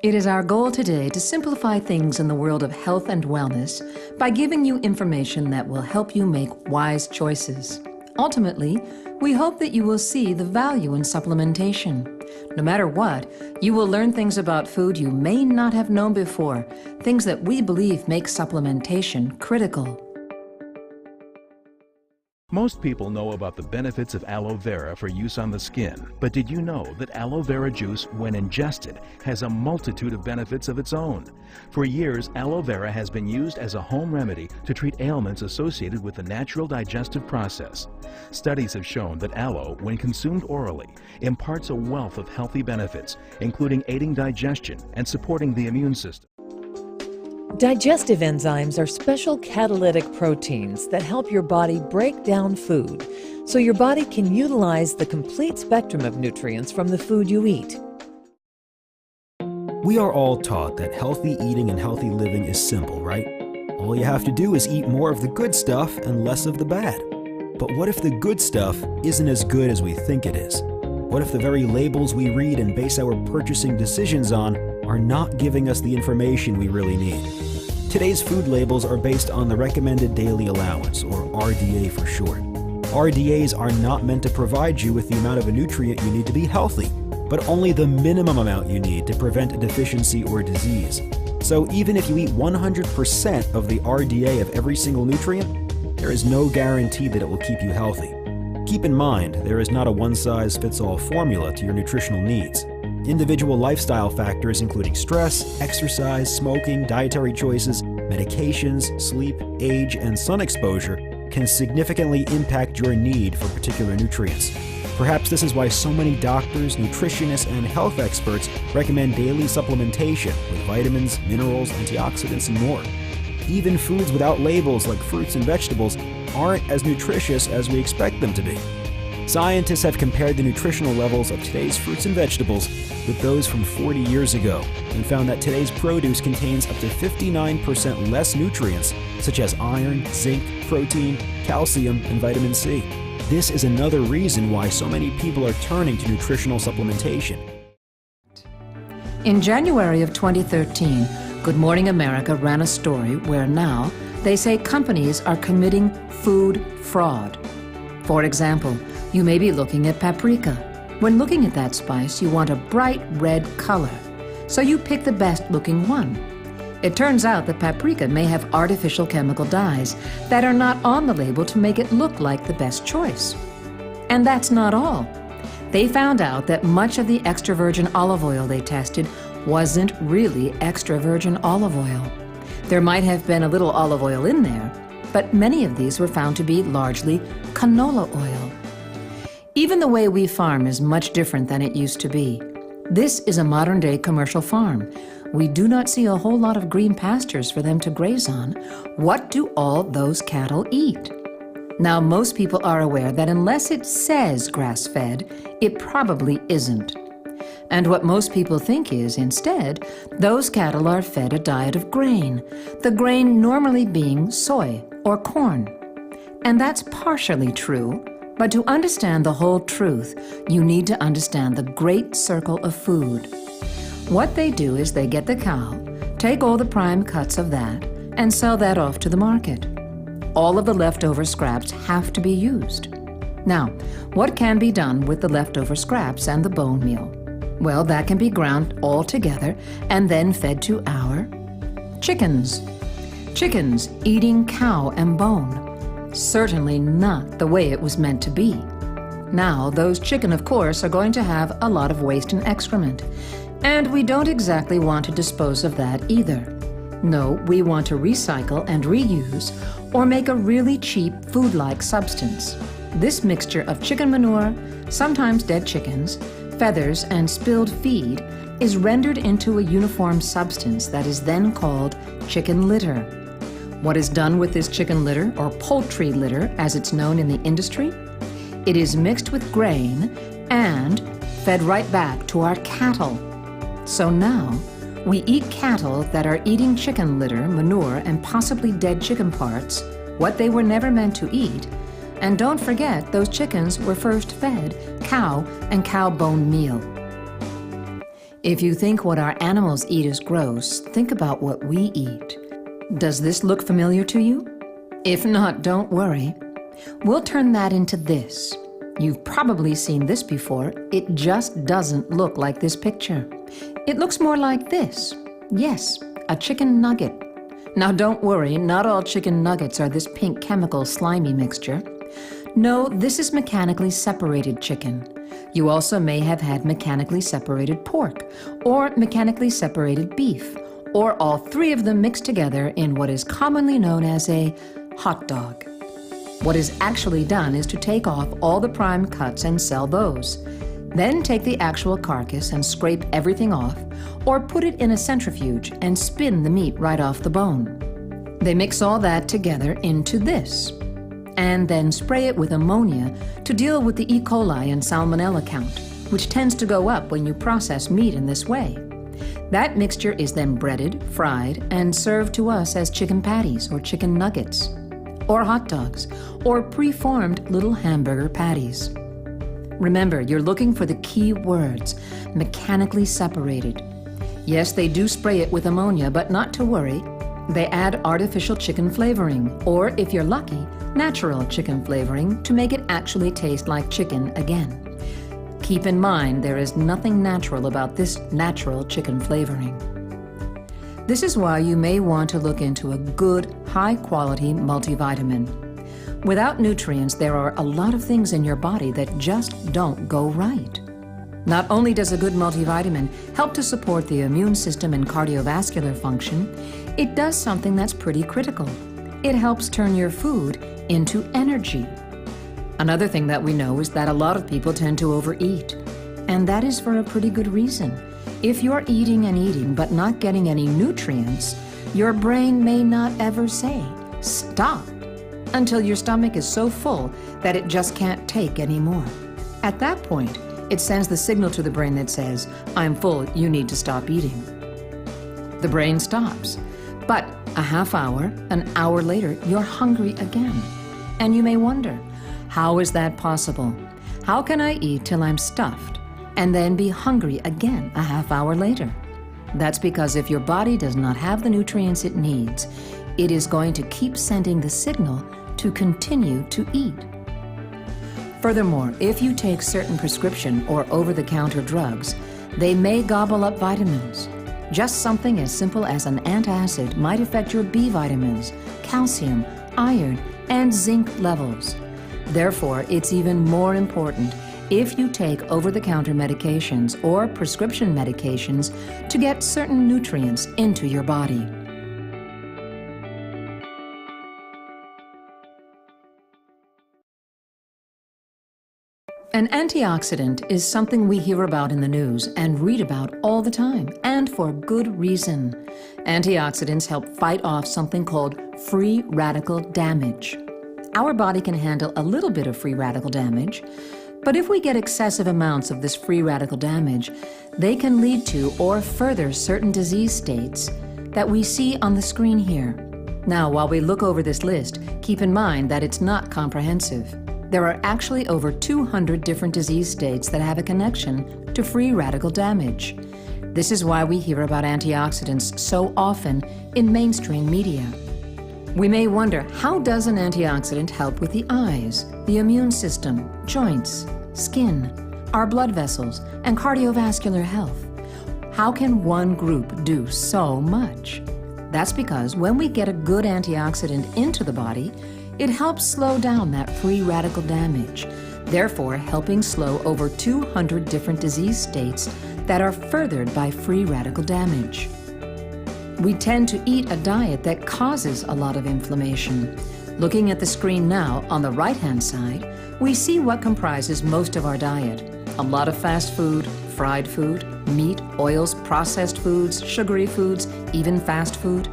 It is our goal today to simplify things in the world of health and wellness by giving you information that will help you make wise choices. Ultimately, we hope that you will see the value in supplementation. No matter what, you will learn things about food you may not have known before, things that we believe make supplementation critical. Most people know about the benefits of aloe vera for use on the skin, but did you know that aloe vera juice, when ingested, has a multitude of benefits of its own? For years, aloe vera has been used as a home remedy to treat ailments associated with the natural digestive process. Studies have shown that aloe, when consumed orally, imparts a wealth of healthy benefits, including aiding digestion and supporting the immune system. Digestive enzymes are special catalytic proteins that help your body break down food so your body can utilize the complete spectrum of nutrients from the food you eat. We are all taught that healthy eating and healthy living is simple, right? All you have to do is eat more of the good stuff and less of the bad. But what if the good stuff isn't as good as we think it is? What if the very labels we read and base our purchasing decisions on are not giving us the information we really need? Today's food labels are based on the recommended daily allowance, or RDA for short. RDAs are not meant to provide you with the amount of a nutrient you need to be healthy, but only the minimum amount you need to prevent a deficiency or disease. So even if you eat 100% of the RDA of every single nutrient, there is no guarantee that it will keep you healthy. Keep in mind, there is not a one-size-fits-all formula to your nutritional needs. Individual lifestyle factors including stress, exercise, smoking, dietary choices, medications, sleep, age, and sun exposure can significantly impact your need for particular nutrients. Perhaps this is why so many doctors, nutritionists, and health experts recommend daily supplementation with vitamins, minerals, antioxidants, and more. Even foods without labels like fruits and vegetables aren't as nutritious as we expect them to be. Scientists have compared the nutritional levels of today's fruits and vegetables with those from 40 years ago and found that today's produce contains up to 59% less nutrients such as iron, zinc, protein, calcium, and vitamin C. This is another reason why so many people are turning to nutritional supplementation. In January of 2013, Good Morning America ran a story where now they say companies are committing food fraud. For example, you may be looking at paprika. When looking at that spice, you want a bright red color, so you pick the best looking one. It turns out that paprika may have artificial chemical dyes that are not on the label to make it look like the best choice. And that's not all. They found out that much of the extra virgin olive oil they tested wasn't really extra virgin olive oil. There might have been a little olive oil in there, but many of these were found to be largely canola oil. Even the way we farm is much different than it used to be. This is a modern-day commercial farm. We do not see a whole lot of green pastures for them to graze on. What do all those cattle eat? Now, most people are aware that unless it says grass-fed, it probably isn't. And what most people think is, instead, those cattle are fed a diet of grain, the grain normally being soy or corn. And that's partially true. But to understand the whole truth, you need to understand the great circle of food. What they do is they get the cow, take all the prime cuts of that, and sell that off to the market. All of the leftover scraps have to be used. Now, what can be done with the leftover scraps and the bone meal? Well, that can be ground all together and then fed to our chickens. Chickens eating cow and bone. Certainly not the way it was meant to be. Now, those chicken, of course, are going to have a lot of waste and excrement. And we don't exactly want to dispose of that either. No, we want to recycle and reuse or make a really cheap food-like substance. This mixture of chicken manure, sometimes dead chickens, feathers, and spilled feed is rendered into a uniform substance that is then called chicken litter. What is done with this chicken litter, or poultry litter as it's known in the industry? It is mixed with grain and fed right back to our cattle. So now, we eat cattle that are eating chicken litter, manure, and possibly dead chicken parts, what they were never meant to eat. And don't forget, those chickens were first fed cow and cow bone meal. If you think what our animals eat is gross, think about what we eat. Does this look familiar to you? If not, don't worry. We'll turn that into this. You've probably seen this before. It just doesn't look like this picture. It looks more like this. Yes, a chicken nugget. Now don't worry, not all chicken nuggets are this pink chemical slimy mixture. No, this is mechanically separated chicken. You also may have had mechanically separated pork, or mechanically separated beef, or all three of them mixed together in what is commonly known as a hot dog. What is actually done is to take off all the prime cuts and sell those. Then take the actual carcass and scrape everything off, or put it in a centrifuge and spin the meat right off the bone. They mix all that together into this, and then spray it with ammonia to deal with the E. coli and salmonella count, which tends to go up when you process meat in this way. That mixture is then breaded, fried, and served to us as chicken patties or chicken nuggets, or hot dogs, or pre-formed little hamburger patties. Remember, you're looking for the key words, mechanically separated. Yes, they do spray it with ammonia, but not to worry. They add artificial chicken flavoring, or if you're lucky, natural chicken flavoring to make it actually taste like chicken again. Keep in mind, there is nothing natural about this natural chicken flavoring. This is why you may want to look into a good, high-quality multivitamin. Without nutrients, there are a lot of things in your body that just don't go right. Not only does a good multivitamin help to support the immune system and cardiovascular function, it does something that's pretty critical. It helps turn your food into energy. Another thing that we know is that a lot of people tend to overeat, and that is for a pretty good reason. If you're eating and eating but not getting any nutrients, your brain may not ever say, stop, until your stomach is so full that it just can't take any more. At that point, it sends the signal to the brain that says, I'm full, you need to stop eating. The brain stops, but a half hour, an hour later, you're hungry again. And you may wonder, how is that possible? How can I eat till I'm stuffed and then be hungry again a half hour later? That's because if your body does not have the nutrients it needs, it is going to keep sending the signal to continue to eat. Furthermore, if you take certain prescription or over-the-counter drugs, they may gobble up vitamins. Just something as simple as an antacid might affect your B vitamins, calcium, iron, and zinc levels. Therefore, it's even more important if you take over-the-counter medications or prescription medications to get certain nutrients into your body. An antioxidant is something we hear about in the news and read about all the time, and for good reason. Antioxidants help fight off something called free radical damage. Our body can handle a little bit of free radical damage, but if we get excessive amounts of this free radical damage, they can lead to or further certain disease states that we see on the screen here. Now, while we look over this list, keep in mind that it's not comprehensive. There are actually over 200 different disease states that have a connection to free radical damage. This is why we hear about antioxidants so often in mainstream media. We may wonder, how does an antioxidant help with the eyes, the immune system, joints, skin, our blood vessels, and cardiovascular health? How can one group do so much? That's because when we get a good antioxidant into the body, it helps slow down that free radical damage, therefore helping slow over 200 different disease states that are furthered by free radical damage. We tend to eat a diet that causes a lot of inflammation. Looking at the screen now, on the right-hand side, we see what comprises most of our diet. A lot of fast food, fried food, meat, oils, processed foods, sugary foods, even fast food.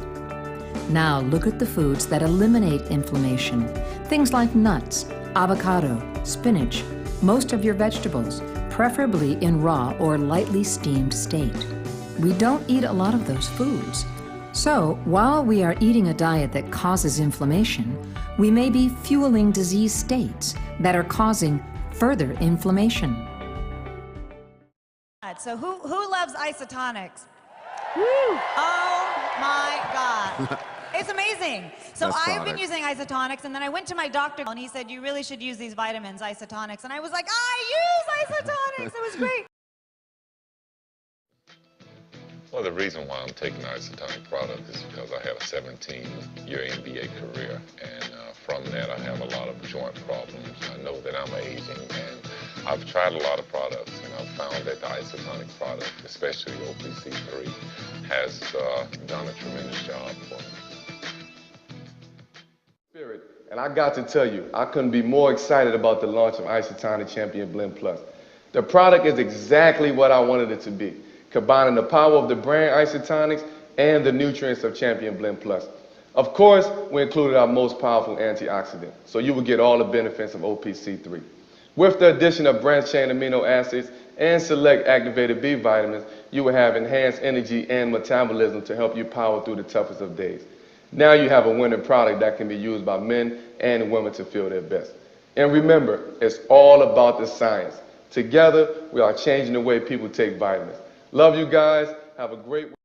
Now look at the foods that eliminate inflammation. Things like nuts, avocado, spinach, most of your vegetables, preferably in raw or lightly steamed state. We don't eat a lot of those foods. So, while we are eating a diet that causes inflammation, we may be fueling disease states that are causing further inflammation. So who loves isotonics? Woo! Oh my God. It's amazing. So That's I've been product. using isotonics, and then I went to my doctor and he said, you really should use these vitamins, isotonics. And I was like, I use isotonics. It was great. Well, the reason why I'm taking the isotonic product is because I had a 17-year NBA career, and from that I have a lot of joint problems. I know that I'm aging, and I've tried a lot of products, and I've found that the isotonic product, especially OPC3, has done a tremendous job for me. Spirit, and I got to tell you, I couldn't be more excited about the launch of Isotonic Champion Blend Plus. The product is exactly what I wanted it to be, combining the power of the brand Isotonics and the nutrients of Champion Blend Plus. Of course, we included our most powerful antioxidant, so you will get all the benefits of OPC3. With the addition of branched-chain amino acids and select activated B vitamins, you will have enhanced energy and metabolism to help you power through the toughest of days. Now you have a winning product that can be used by men and women to feel their best. And remember, it's all about the science. Together, we are changing the way people take vitamins. Love you guys. Have a great week.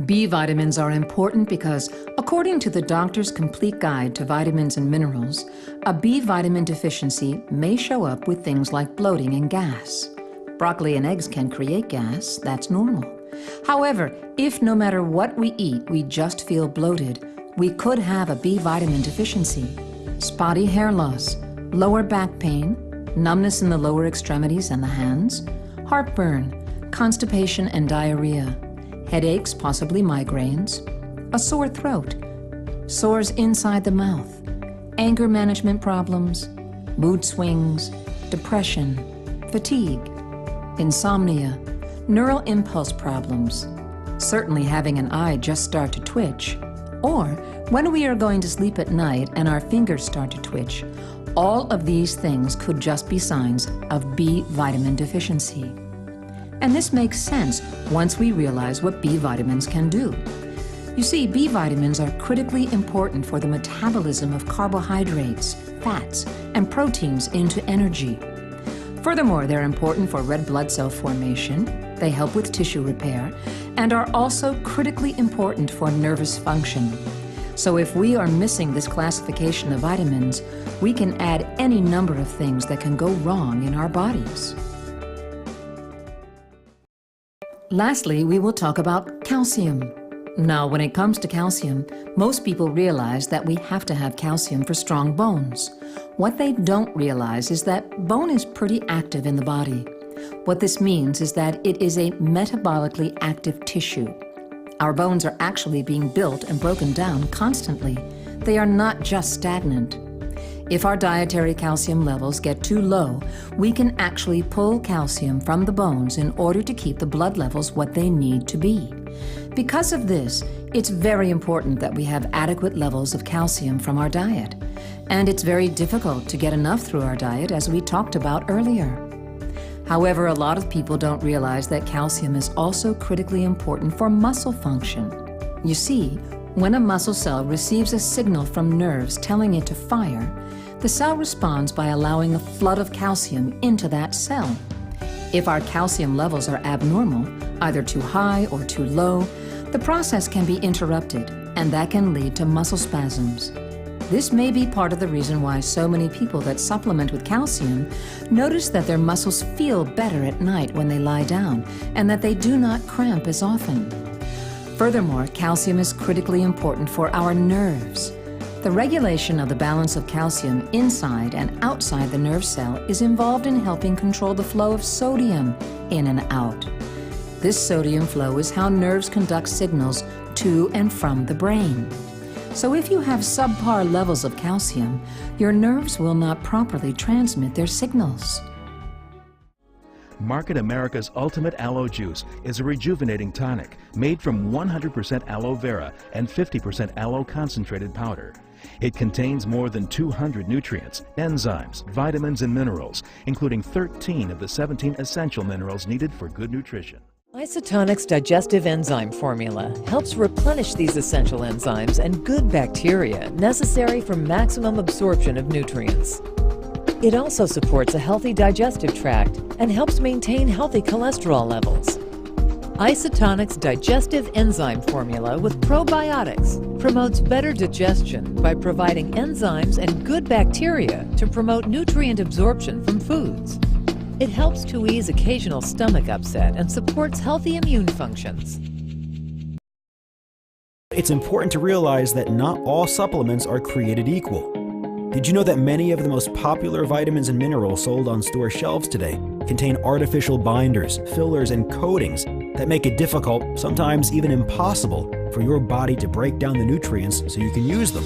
B vitamins are important because, according to the Doctor's Complete Guide to Vitamins and Minerals, a B vitamin deficiency may show up with things like bloating and gas. Broccoli and eggs can create gas, that's normal. However, if no matter what we eat, we just feel bloated, we could have a B vitamin deficiency. Spotty hair loss, lower back pain, numbness in the lower extremities and the hands, heartburn, constipation and diarrhea, headaches, possibly migraines, a sore throat, sores inside the mouth, anger management problems, mood swings, depression, fatigue, insomnia, neural impulse problems, certainly having an eye just start to twitch, or when we are going to sleep at night and our fingers start to twitch. All of these things could just be signs of B vitamin deficiency. And this makes sense once we realize what B vitamins can do. You see, B vitamins are critically important for the metabolism of carbohydrates, fats, and proteins into energy. Furthermore, they're important for red blood cell formation, they help with tissue repair, and are also critically important for nervous function. So if we are missing this classification of vitamins, we can add any number of things that can go wrong in our bodies. Lastly, we will talk about calcium. Now, when it comes to calcium, most people realize that we have to have calcium for strong bones. What they don't realize is that bone is pretty active in the body. What this means is that it is a metabolically active tissue. Our bones are actually being built and broken down constantly. They are not just stagnant. If our dietary calcium levels get too low, we can actually pull calcium from the bones in order to keep the blood levels what they need to be. Because of this, it's very important that we have adequate levels of calcium from our diet. And it's very difficult to get enough through our diet, as we talked about earlier. However, a lot of people don't realize that calcium is also critically important for muscle function. You see, when a muscle cell receives a signal from nerves telling it to fire, the cell responds by allowing a flood of calcium into that cell. If our calcium levels are abnormal, either too high or too low, the process can be interrupted, and that can lead to muscle spasms. This may be part of the reason why so many people that supplement with calcium notice that their muscles feel better at night when they lie down, and that they do not cramp as often. Furthermore, calcium is critically important for our nerves. The regulation of the balance of calcium inside and outside the nerve cell is involved in helping control the flow of sodium in and out. This sodium flow is how nerves conduct signals to and from the brain. So if you have subpar levels of calcium, your nerves will not properly transmit their signals. Market America's Ultimate Aloe Juice is a rejuvenating tonic made from 100% aloe vera and 50% aloe concentrated powder. It contains more than 200 nutrients, enzymes, vitamins, and minerals, including 13 of the 17 essential minerals needed for good nutrition. Isotonic's digestive enzyme formula helps replenish these essential enzymes and good bacteria necessary for maximum absorption of nutrients. It also supports a healthy digestive tract and helps maintain healthy cholesterol levels. Isotonic's digestive enzyme formula with probiotics promotes better digestion by providing enzymes and good bacteria to promote nutrient absorption from foods. It helps to ease occasional stomach upset and supports healthy immune functions. It's important to realize that not all supplements are created equal. Did you know that many of the most popular vitamins and minerals sold on store shelves today contain artificial binders, fillers, and coatings that make it difficult, sometimes even impossible, for your body to break down the nutrients so you can use them?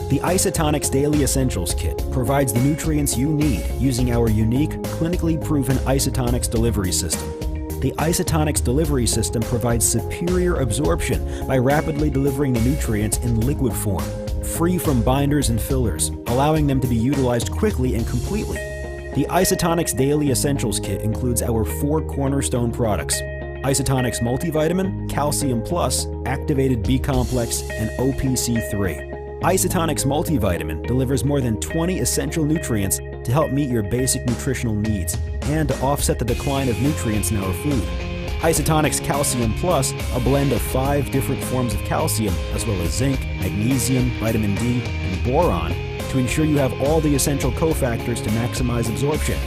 The Isotonics Daily Essentials Kit provides the nutrients you need using our unique, clinically proven Isotonics delivery system. The Isotonics delivery system provides superior absorption by rapidly delivering the nutrients in liquid form, free from binders and fillers, allowing them to be utilized quickly and completely. The Isotonics Daily Essentials Kit includes our 4 cornerstone products: Isotonics Multivitamin, Calcium Plus, Activated B-Complex, and OPC3. Isotonics Multivitamin delivers more than 20 essential nutrients to help meet your basic nutritional needs and to offset the decline of nutrients in our food. Isotonics Calcium Plus, a blend of 5 different forms of calcium, as well as zinc, magnesium, vitamin D, and boron, to ensure you have all the essential cofactors to maximize absorption.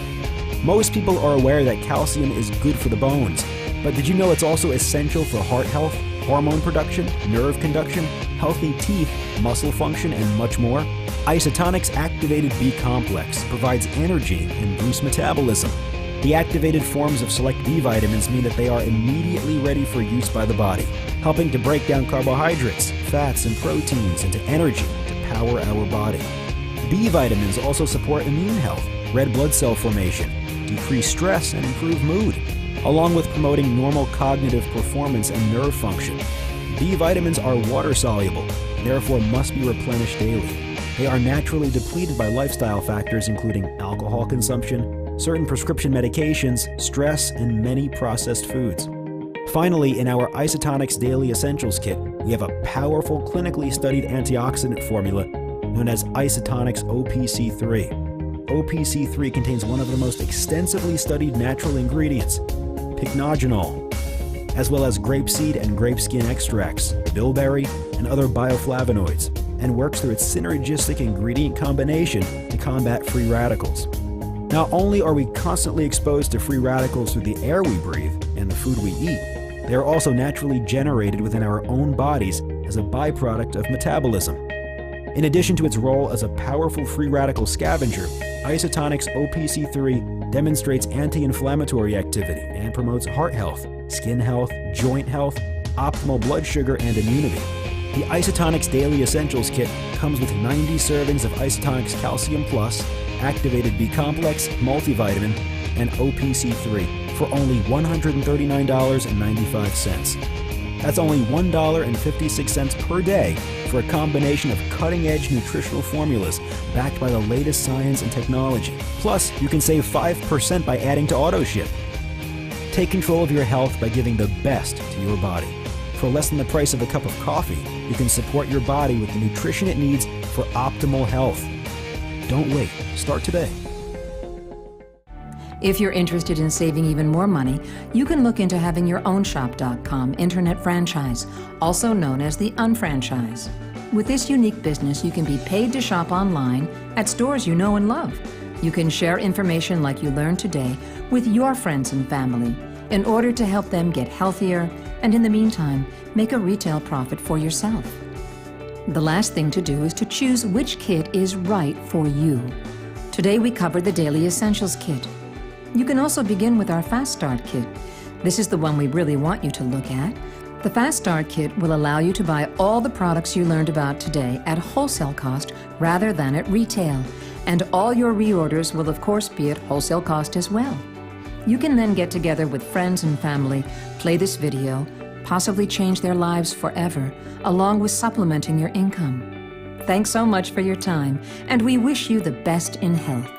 Most people are aware that calcium is good for the bones, but did you know it's also essential for heart health, hormone production, nerve conduction, healthy teeth, muscle function, and much more? Isotonics Activated B-Complex provides energy and boosts metabolism. The activated forms of select B vitamins mean that they are immediately ready for use by the body, helping to break down carbohydrates, fats, and proteins into energy to power our body. B vitamins also support immune health, red blood cell formation, decrease stress, and improve mood, along with promoting normal cognitive performance and nerve function. B vitamins are water-soluble, and therefore must be replenished daily. They are naturally depleted by lifestyle factors including alcohol consumption, certain prescription medications, stress, and many processed foods. Finally, in our Isotonics Daily Essentials Kit, we have a powerful, clinically studied antioxidant formula known as Isotonics OPC3. OPC3 contains one of the most extensively studied natural ingredients, pycnogenol, as well as grapeseed and grape skin extracts, bilberry, and other bioflavonoids, and works through its synergistic ingredient combination to combat free radicals. Not only are we constantly exposed to free radicals through the air we breathe and the food we eat, they are also naturally generated within our own bodies as a byproduct of metabolism. In addition to its role as a powerful free radical scavenger, Isotonics OPC3 demonstrates anti-inflammatory activity and promotes heart health, skin health, joint health, optimal blood sugar, and immunity. The Isotonics Daily Essentials Kit comes with 90 servings of Isotonics Calcium Plus, Activated B-Complex, Multivitamin, and OPC3 for only $139.95. That's only $1.56 per day for a combination of cutting-edge nutritional formulas backed by the latest science and technology. Plus, you can save 5% by adding to AutoShip. Take control of your health by giving the best to your body. For less than the price of a cup of coffee, you can support your body with the nutrition it needs for optimal health. Don't wait. Start today. If you're interested in saving even more money, you can look into having your own Shop.com internet franchise, also known as the unfranchise. With this unique business, you can be paid to shop online at stores you know and love. You can share information like you learned today with your friends and family in order to help them get healthier and, in the meantime, make a retail profit for yourself. The last thing to do is to choose which kit is right for you. Today we covered the Daily Essentials Kit. You can also begin with our Fast Start Kit. This is the one we really want you to look at. The Fast Start Kit will allow you to buy all the products you learned about today at wholesale cost rather than at retail. And all your reorders will of course be at wholesale cost as well. You can then get together with friends and family, play this video, possibly change their lives forever, along with supplementing your income. Thanks so much for your time, and we wish you the best in health.